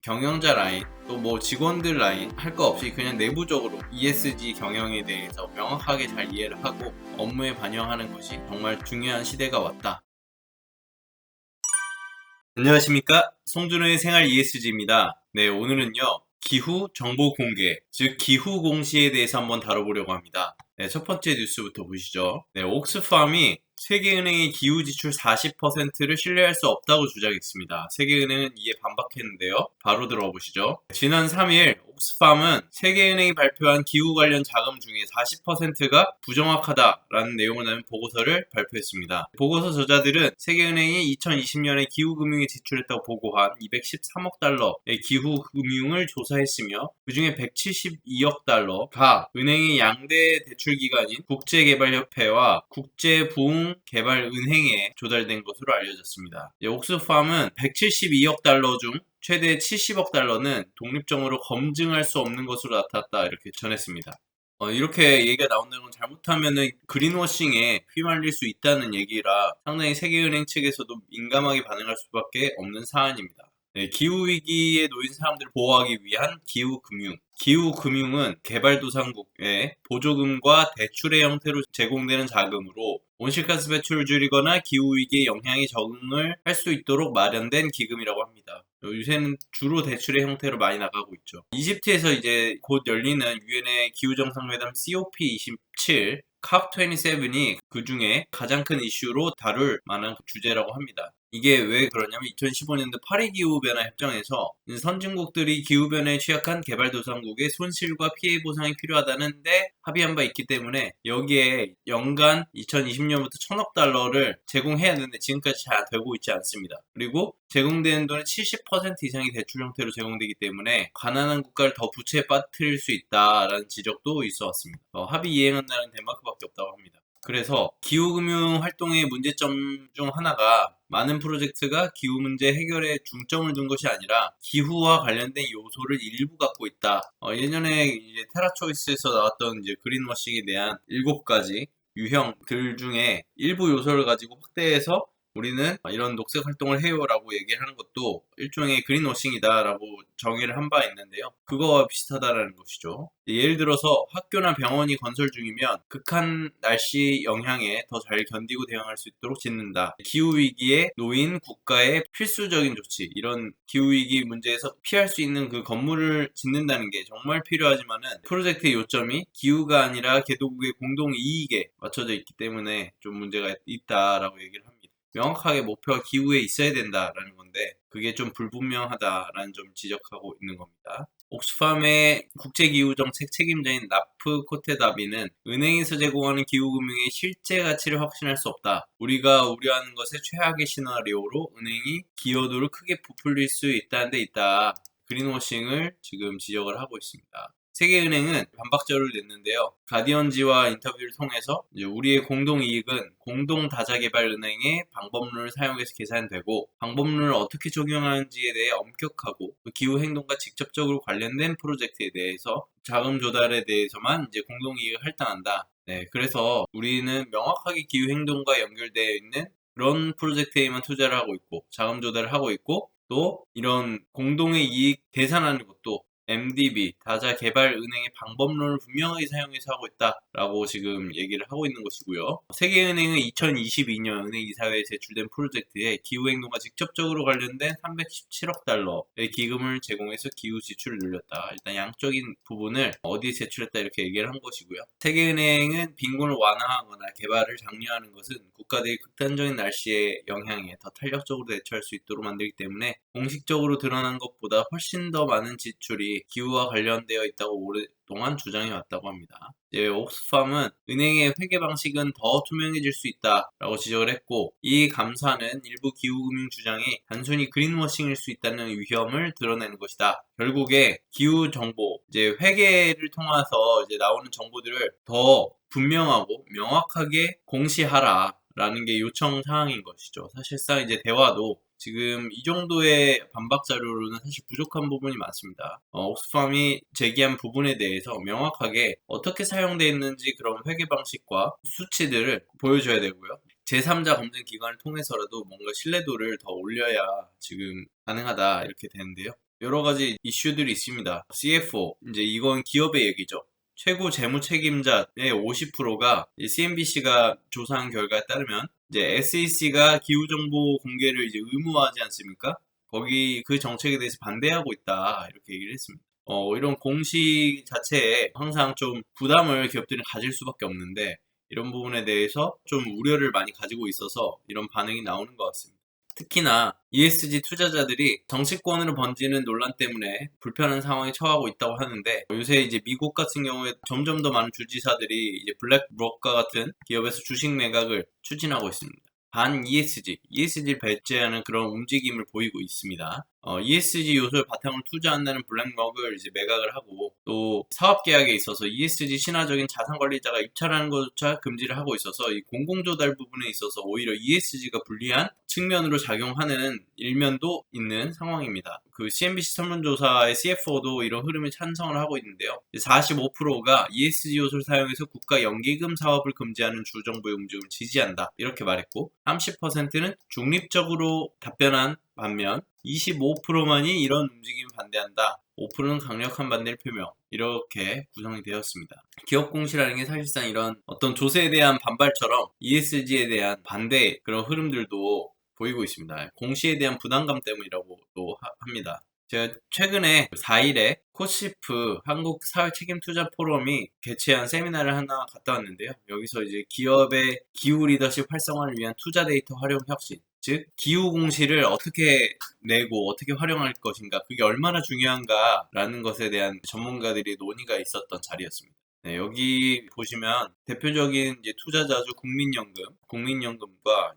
경영자 라인 또 뭐 직원들 라인 할 거 없이 그냥 내부적으로 ESG 경영에 대해서 명확하게 잘 이해를 하고 업무에 반영하는 것이 정말 중요한 시대가 왔다. 안녕하십니까, 송준호의 생활 ESG입니다. 네, 오늘은요 기후 정보 공개, 즉 기후 공시에 대해서 한번 다뤄보려고 합니다. 네, 첫 번째 뉴스부터 보시죠. 네, 옥스팜이 세계은행의 기후 지출 40%를 신뢰할 수 없다고 주장했습니다. 세계은행은 이에 반박했는데요. 바로 들어보시죠. 지난 3일 옥스팜은 세계은행이 발표한 기후 관련 자금 중에 40%가 부정확하다라는 내용을 담은 보고서를 발표했습니다. 보고서 저자들은 세계은행이 2020년에 기후금융에 지출했다고 보고한 213억 달러의 기후금융을 조사했으며 그 중에 172억 달러가 은행의 양대 대출기관인 국제개발협회와 국제부흥개발은행에 조달된 것으로 알려졌습니다. 옥스팜은 172억 달러 중 최대 70억 달러는 독립적으로 검증할 수 없는 것으로 나타났다 이렇게 전했습니다. 이렇게 얘기가 나온다는 건 잘못하면은 그린워싱에 휘말릴 수 있다는 얘기라 상당히 세계은행 측에서도 민감하게 반응할 수밖에 없는 사안입니다. 네, 기후위기에 놓인 사람들을 보호하기 위한 기후금융. 기후금융은 개발도상국에 보조금과 대출의 형태로 제공되는 자금으로 온실가스 배출을 줄이거나 기후위기에 영향에 적응을 할 수 있도록 마련된 기금이라고 합니다. 요새는 주로 대출의 형태로 많이 나가고 있죠. 이집트에서 이제 곧 열리는 유엔의 기후정상회담 COP27 COP27이 그 중에 가장 큰 이슈로 다룰 만한 주제라고 합니다. 이게 왜 그러냐면 2015년도 파리기후변화 협정에서 선진국들이 기후변화에 취약한 개발도상국의 손실과 피해 보상이 필요하다는데 합의한 바 있기 때문에 여기에 연간 2020년부터 1,000억 달러를 제공해야 되는데 지금까지 잘 되고 있지 않습니다. 그리고 제공되는 돈의 70% 이상이 대출 형태로 제공되기 때문에 가난한 국가를 더 부채에 빠뜨릴 수 있다라는 지적도 있어 왔습니다. 합의 이행한 나라는 덴마크밖에 없다고 합니다. 그래서 기후금융 활동의 문제점 중 하나가 많은 프로젝트가 기후 문제 해결에 중점을 둔 것이 아니라 기후와 관련된 요소를 일부 갖고 있다. 예전에 이제 테라초이스에서 나왔던 이제 그린워싱에 대한 7가지 유형들 중에 일부 요소를 가지고 확대해서 우리는 이런 녹색 활동을 해요라고 얘기를 하는 것도 일종의 그린워싱이다라고 정의를 한 바 있는데요. 그거와 비슷하다라는 것이죠. 예를 들어서 학교나 병원이 건설 중이면 극한 날씨 영향에 더 잘 견디고 대응할 수 있도록 짓는다. 기후위기에 놓인 국가의 필수적인 조치, 이런 기후위기 문제에서 피할 수 있는 그 건물을 짓는다는 게 정말 필요하지만은 프로젝트의 요점이 기후가 아니라 개도국의 공동 이익에 맞춰져 있기 때문에 좀 문제가 있다라고 얘기를 합니다. 명확하게 목표가 기후에 있어야 된다라는 건데 그게 좀 불분명하다라는 점 지적하고 있는 겁니다. 옥스팜의 국제기후정책 책임자인 나프 코테다비는 은행에서 제공하는 기후금융의 실제 가치를 확신할 수 없다. 우리가 우려하는 것의 최악의 시나리오로 은행이 기여도를 크게 부풀릴 수 있다는 데 있다. 그린워싱을 지금 지적을 하고 있습니다. 세계은행은 반박 자료를 냈는데요. 가디언지와 인터뷰를 통해서 우리의 공동이익은 공동다자개발은행의 방법론을 사용해서 계산되고 방법론을 어떻게 적용하는지에 대해 엄격하고 기후행동과 직접적으로 관련된 프로젝트에 대해서 자금 조달에 대해서만 이제 공동이익을 할당한다. 네, 그래서 우리는 명확하게 기후행동과 연결되어 있는 그런 프로젝트에만 투자를 하고 있고 자금 조달을 하고 있고 또 이런 공동의 이익 계산하는 것도 MDB, 다자개발은행의 방법론을 분명하게 사용해서 하고 있다라고 지금 얘기를 하고 있는 것이고요. 세계은행은 2022년 은행이사회에 제출된 프로젝트에 기후행동과 직접적으로 관련된 317억 달러의 기금을 제공해서 기후 지출을 늘렸다. 일단 양적인 부분을 어디에 제출했다 이렇게 얘기를 한 것이고요. 세계은행은 빈곤을 완화하거나 개발을 장려하는 것은 국가들이 극단적인 날씨의 영향에 더 탄력적으로 대처할 수 있도록 만들기 때문에 공식적으로 드러난 것보다 훨씬 더 많은 지출이 기후와 관련되어 있다고 오랫동안 주장해 왔다고 합니다. 옥스팜은 은행의 회계 방식은 더 투명해질 수 있다라고 지적을 했고 이 감사는 일부 기후금융 주장이 단순히 그린워싱일 수 있다는 위험을 드러내는 것이다. 결국에 기후 정보, 이제 회계를 통해서 이제 나오는 정보들을 더 분명하고 명확하게 공시하라. 라는 게 요청 사항인 것이죠. 사실상 이제 대화도 지금 이 정도의 반박 자료로는 사실 부족한 부분이 많습니다. 옥스팜이 제기한 부분에 대해서 명확하게 어떻게 사용되어 있는지 그런 회계 방식과 수치들을 보여줘야 되고요. 제3자 검증 기관을 통해서라도 뭔가 신뢰도를 더 올려야 지금 가능하다 이렇게 되는데요. 여러 가지 이슈들이 있습니다. CFO, 이제 이건 기업의 얘기죠. 최고 재무 책임자의 50%가 CNBC가 조사한 결과에 따르면 이제 SEC가 기후 정보 공개를 이제 의무화하지 않습니까? 거기 그 정책에 대해서 반대하고 있다 이렇게 얘기를 했습니다. 이런 공시 자체에 항상 좀 부담을 기업들이 가질 수밖에 없는데 이런 부분에 대해서 좀 우려를 많이 가지고 있어서 이런 반응이 나오는 것 같습니다. 특히나 ESG 투자자들이 정치권으로 번지는 논란 때문에 불편한 상황에 처하고 있다고 하는데 요새 이제 미국 같은 경우에 점점 더 많은 주지사들이 이제 블랙록과 같은 기업에서 주식 매각을 추진하고 있습니다. 반 ESG를 배제하는 그런 움직임을 보이고 있습니다. ESG 요소를 바탕으로 투자한다는 블랙록을 이제 매각을 하고 또 사업 계약에 있어서 ESG 친화적인 자산 관리자가 입찰하는 것조차 금지를 하고 있어서 이 공공조달 부분에 있어서 오히려 ESG가 불리한 측면으로 작용하는 일면도 있는 상황입니다. 그 CNBC 설문조사의 CFO도 이런 흐름에 찬성을 하고 있는데요. 45%가 ESG 요소를 사용해서 국가 연기금 사업을 금지하는 주정부의 움직임을 지지한다. 이렇게 말했고 30%는 중립적으로 답변한 반면 25%만이 이런 움직임을 반대한다. 5%는 강력한 반대를 표명. 이렇게 구성이 되었습니다. 기업 공시라는 게 사실상 이런 어떤 조세에 대한 반발처럼 ESG에 대한 반대 그런 흐름들도 보이고 있습니다. 공시에 대한 부담감 때문이라고 또 합니다. 제가 최근에 4일에 코시프 한국 사회 책임 투자 포럼이 개최한 세미나를 하나 갔다 왔는데요. 여기서 이제 기업의 기후 리더십 활성화를 위한 투자 데이터 활용 혁신, 즉 기후 공시를 어떻게 내고 어떻게 활용할 것인가, 그게 얼마나 중요한가라는 것에 대한 전문가들이 논의가 있었던 자리였습니다. 네, 여기 보시면 대표적인 이제 투자자주 국민연금과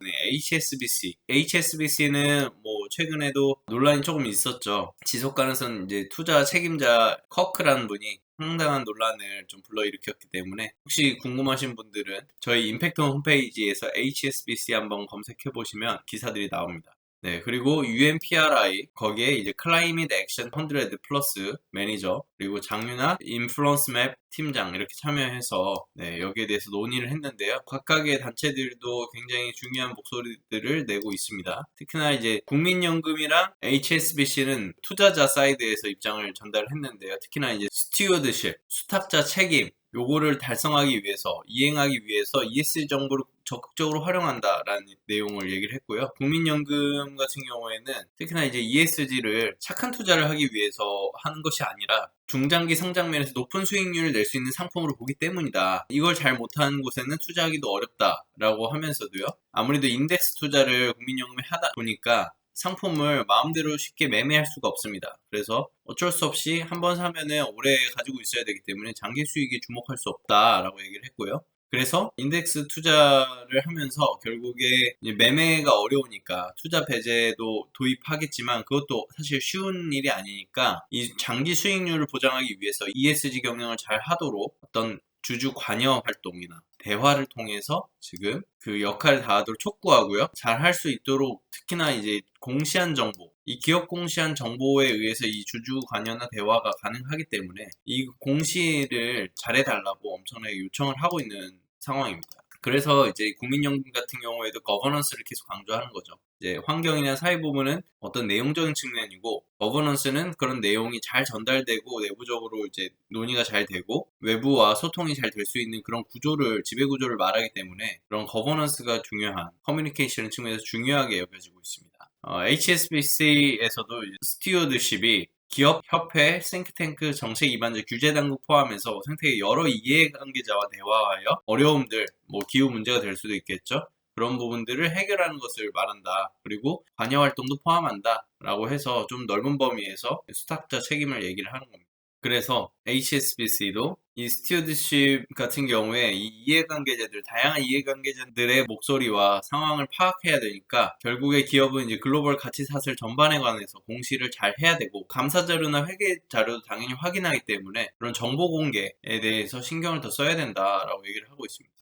HSBC는 뭐 최근에도 논란이 조금 있었죠. 지속 가능성 이제 투자 책임자 커크라는 분이 상당한 논란을 좀 불러일으켰기 때문에 혹시 궁금하신 분들은 저희 임팩트 홈페이지에서 HSBC 한번 검색해 보시면 기사들이 나옵니다. 네, 그리고 UNPRI, 거기에 이제 클라이밋 액션 100 플러스 매니저, 그리고 장윤아 인플루언스 맵 팀장 이렇게 참여해서 네, 여기에 대해서 논의를 했는데요. 각각의 단체들도 굉장히 중요한 목소리들을 내고 있습니다. 특히나 이제 국민연금이랑 HSBC는 투자자 사이드에서 입장을 전달했는데요. 특히나 이제 스튜어드십, 수탁자 책임, 요거를 달성하기 위해서, 이행하기 위해서 ESG 정보를 적극적으로 활용한다라는 내용을 얘기를 했고요. 국민연금 같은 경우에는 특히나 이제 ESG를 착한 투자를 하기 위해서 하는 것이 아니라 중장기 성장 면에서 높은 수익률을 낼 수 있는 상품으로 보기 때문이다. 이걸 잘 못하는 곳에는 투자하기도 어렵다라고 하면서도요. 아무래도 인덱스 투자를 국민연금이 하다 보니까 상품을 마음대로 쉽게 매매할 수가 없습니다. 그래서 어쩔 수 없이 한번 사면은 오래 가지고 있어야 되기 때문에 장기 수익에 주목할 수 없다라고 얘기를 했고요. 그래서 인덱스 투자를 하면서 결국에 매매가 어려우니까 투자 배제도 도입하겠지만 그것도 사실 쉬운 일이 아니니까 이 장기 수익률을 보장하기 위해서 ESG 경영을 잘 하도록 어떤 주주 관여 활동이나 대화를 통해서 지금 그 역할을 다하도록 촉구하고요. 잘 할 수 있도록 특히나 이제 공시한 정보, 이 기업 공시한 정보에 의해서 이 주주 관여나 대화가 가능하기 때문에 이 공시를 잘해달라고 엄청나게 요청을 하고 있는 상황입니다. 그래서 이제 국민연금 같은 경우에도 거버넌스를 계속 강조하는 거죠. 이제 환경이나 사회 부분은 어떤 내용적인 측면이고 거버넌스는 그런 내용이 잘 전달되고 내부적으로 이제 논의가 잘 되고 외부와 소통이 잘 될 수 있는 그런 구조를 지배 구조를 말하기 때문에 그런 거버넌스가 중요한 커뮤니케이션 측면에서 중요하게 여겨지고 있습니다. HSBC에서도 스튜어드십이 기업, 협회, 싱크탱크, 정책 기반적 규제 당국 포함해서 생태계 여러 이해관계자와 대화하여 어려움들, 뭐 기후 문제가 될 수도 있겠죠. 그런 부분들을 해결하는 것을 말한다. 그리고 관여 활동도 포함한다. 라고 해서 좀 넓은 범위에서 수탁자 책임을 얘기를 하는 겁니다. 그래서 HSBC도 이 스튜어드십 같은 경우에 이 이해관계자들, 다양한 이해관계자들의 목소리와 상황을 파악해야 되니까 결국에 기업은 이제 글로벌 가치 사슬 전반에 관해서 공시를 잘 해야 되고 감사 자료나 회계 자료도 당연히 확인하기 때문에 그런 정보 공개에 대해서 신경을 더 써야 된다라고 얘기를 하고 있습니다.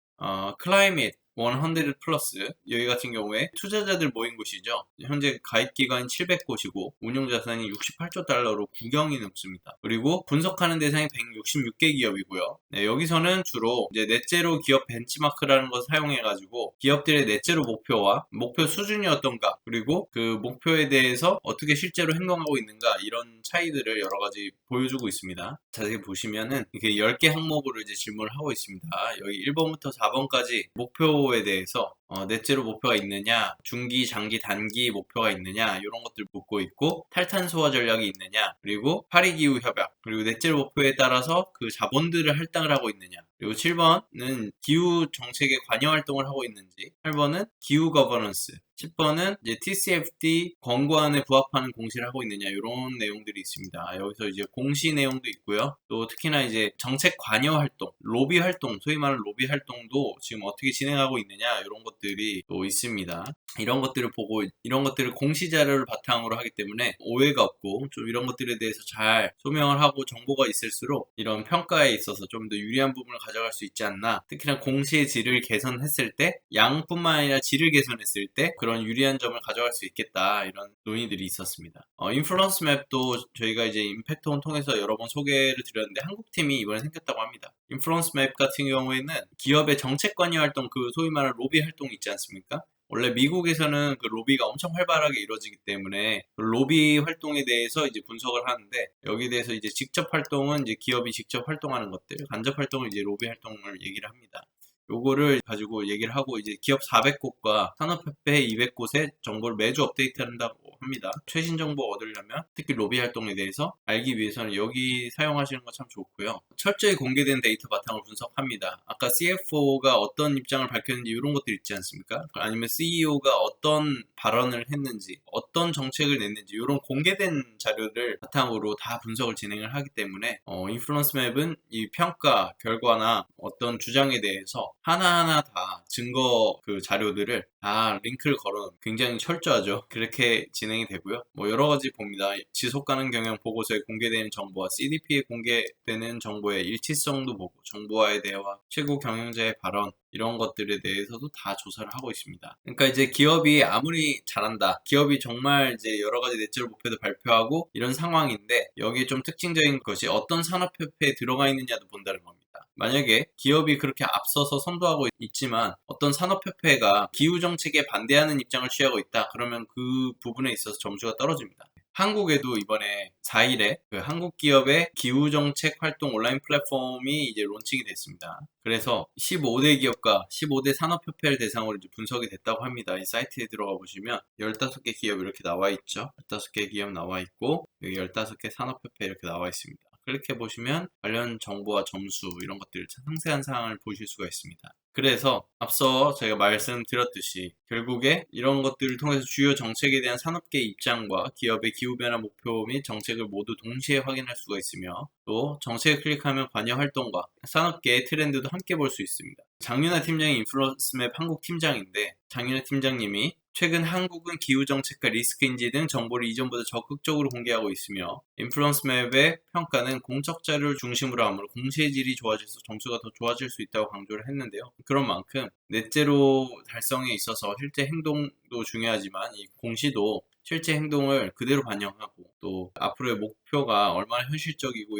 클라이밋 100 플러스 여기 같은 경우에 투자자들 모인 곳이죠. 현재 가입 기간이 700곳이고 운용 자산이 68조 달러로 9경이 넘습니다. 그리고 분석하는 대상이 166개 기업이고요. 네, 여기서는 주로 이제 넷제로 기업 벤치마크라는 것을 사용해가지고 기업들의 넷제로 목표와 목표 수준이 어떤가, 그리고 그 목표에 대해서 어떻게 실제로 행동하고 있는가, 이런 차이들을 여러 가지 보여주고 있습니다. 자세히 보시면은 이렇게 10개 항목으로 이제 질문을 하고 있습니다. 여기 1번부터 4번까지 목표에 대해서 넷제로 목표가 있느냐, 중기, 장기, 단기 목표가 있느냐, 이런 것들 묻고 있고, 탈탄소화 전략이 있느냐, 그리고 파리기후 협약, 그리고 넷제로 목표에 따라서 그 자본들을 할당을 하고 있느냐, 그리고 7번은 기후 정책에 관여 활동을 하고 있는지, 8번은 기후 거버넌스, 10번은 이제 TCFD 권고안에 부합하는 공시를 하고 있느냐, 이런 내용들이 있습니다. 여기서 이제 공시 내용도 있고요. 또 특히나 이제 정책 관여 활동, 로비 활동, 소위 말하는 로비 활동도 지금 어떻게 진행하고 있느냐, 이런 것들이 또 있습니다. 이런 것들을 보고 이런 것들을 공시 자료를 바탕으로 하기 때문에 오해가 없고, 좀 이런 것들에 대해서 잘 소명을 하고 정보가 있을수록 이런 평가에 있어서 좀 더 유리한 부분을 가져갈 수 있지 않나. 특히나 공시의 질을 개선했을 때, 양뿐만 아니라 질을 개선했을 때 그런 유리한 점을 가져갈 수 있겠다, 이런 논의들이 있었습니다. 인플루언스 맵도 저희가 이제 임팩트온 통해서 여러 번 소개를 드렸는데 한국팀이 이번에 생겼다고 합니다. 인플루언스 맵 같은 경우에는 기업의 정책 관여 활동, 그 소위 말하는 로비 활동이 있지 않습니까? 원래 미국에서는 그 로비가 엄청 활발하게 이루어지기 때문에 그 로비 활동에 대해서 이제 분석을 하는데, 여기에 대해서 이제 직접 활동은 이제 기업이 직접 활동하는 것들, 간접 활동은 이제 로비 활동을 얘기를 합니다. 요거를 가지고 얘기를 하고, 이제 기업 400곳과 산업협회 200곳의 정보를 매주 업데이트한다고 합니다. 최신 정보 얻으려면 특히 로비 활동에 대해서 알기 위해서는 여기 사용하시는 거 참 좋고요. 철저히 공개된 데이터 바탕으로 분석합니다. 아까 CFO가 어떤 입장을 밝혔는지 이런 것들 있지 않습니까? 아니면 CEO가 어떤 발언을 했는지, 어떤 정책을 냈는지, 이런 공개된 자료를 바탕으로 다 분석을 진행을 하기 때문에 인플루언스 맵은 이 평가 결과나 어떤 주장에 대해서 하나하나 다 증거 그 자료들을 다 링크를 걸어놓은, 굉장히 철저하죠. 그렇게 진행이 되고요. 뭐 여러 가지 봅니다. 지속 가능 경영 보고서에 공개되는 정보와 CDP에 공개되는 정보의 일치성도 보고, 정부와의 대화, 최고 경영자의 발언, 이런 것들에 대해서도 다 조사를 하고 있습니다. 그러니까 이제 기업이 아무리 잘한다, 기업이 정말 이제 여러 가지 넷제로 목표도 발표하고 이런 상황인데, 여기에 좀 특징적인 것이 어떤 산업협회에 들어가 있느냐도 본다는 겁니다. 만약에 기업이 그렇게 앞서서 선도하고 있지만 어떤 산업협회가 기후정책에 반대하는 입장을 취하고 있다, 그러면 그 부분에 있어서 점수가 떨어집니다. 한국에도 이번에 4일에 그 한국 기업의 기후정책 활동 온라인 플랫폼이 이제 론칭이 됐습니다. 그래서 15대 기업과 15대 산업협회를 대상으로 이제 분석이 됐다고 합니다. 이 사이트에 들어가 보시면 15개 기업 이렇게 나와 있죠. 15개 기업 나와 있고, 여기 15개 산업협회 이렇게 나와 있습니다. 클릭해 보시면 관련 정보와 점수, 이런 것들 상세한 사항을 보실 수가 있습니다. 그래서 앞서 제가 말씀드렸듯이 결국에 이런 것들을 통해서 주요 정책에 대한 산업계 입장과 기업의 기후변화 목표 및 정책을 모두 동시에 확인할 수가 있으며, 또 정책을 클릭하면 관여 활동과 산업계의 트렌드도 함께 볼 수 있습니다. 장윤아 팀장이 인플루언스맵 한국 팀장인데, 장윤아 팀장님이 최근 한국은 기후정책과 리스크인지 등 정보를 이전보다 적극적으로 공개하고 있으며, 인플루언스맵의 평가는 공적 자료를 중심으로 하므로 공시의 질이 좋아져서 점수가 더 좋아질 수 있다고 강조를 했는데요. 그런 만큼 넷제로 달성에 있어서 실제 행동도 중요하지만 이 공시도 실제 행동을 그대로 반영하고, 또 앞으로의 목표가 얼마나 현실적이고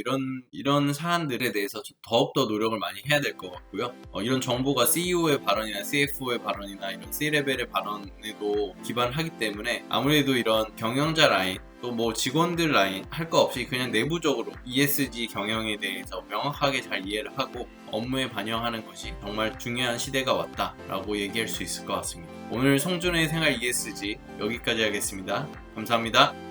이런 사안들에 대해서 더욱더 노력을 많이 해야 될 것 같고요. 이런 정보가 CEO의 발언이나 CFO의 발언이나 이런 C-레벨의 발언에도 기반을 하기 때문에 아무래도 이런 경영자 라인, 또 뭐 직원들 라인 할 거 없이 그냥 내부적으로 ESG 경영에 대해서 명확하게 잘 이해를 하고 업무에 반영하는 것이 정말 중요한 시대가 왔다라고 얘기할 수 있을 것 같습니다. 오늘 송준의 생활 ESG 여기까지 하겠습니다. 감사합니다.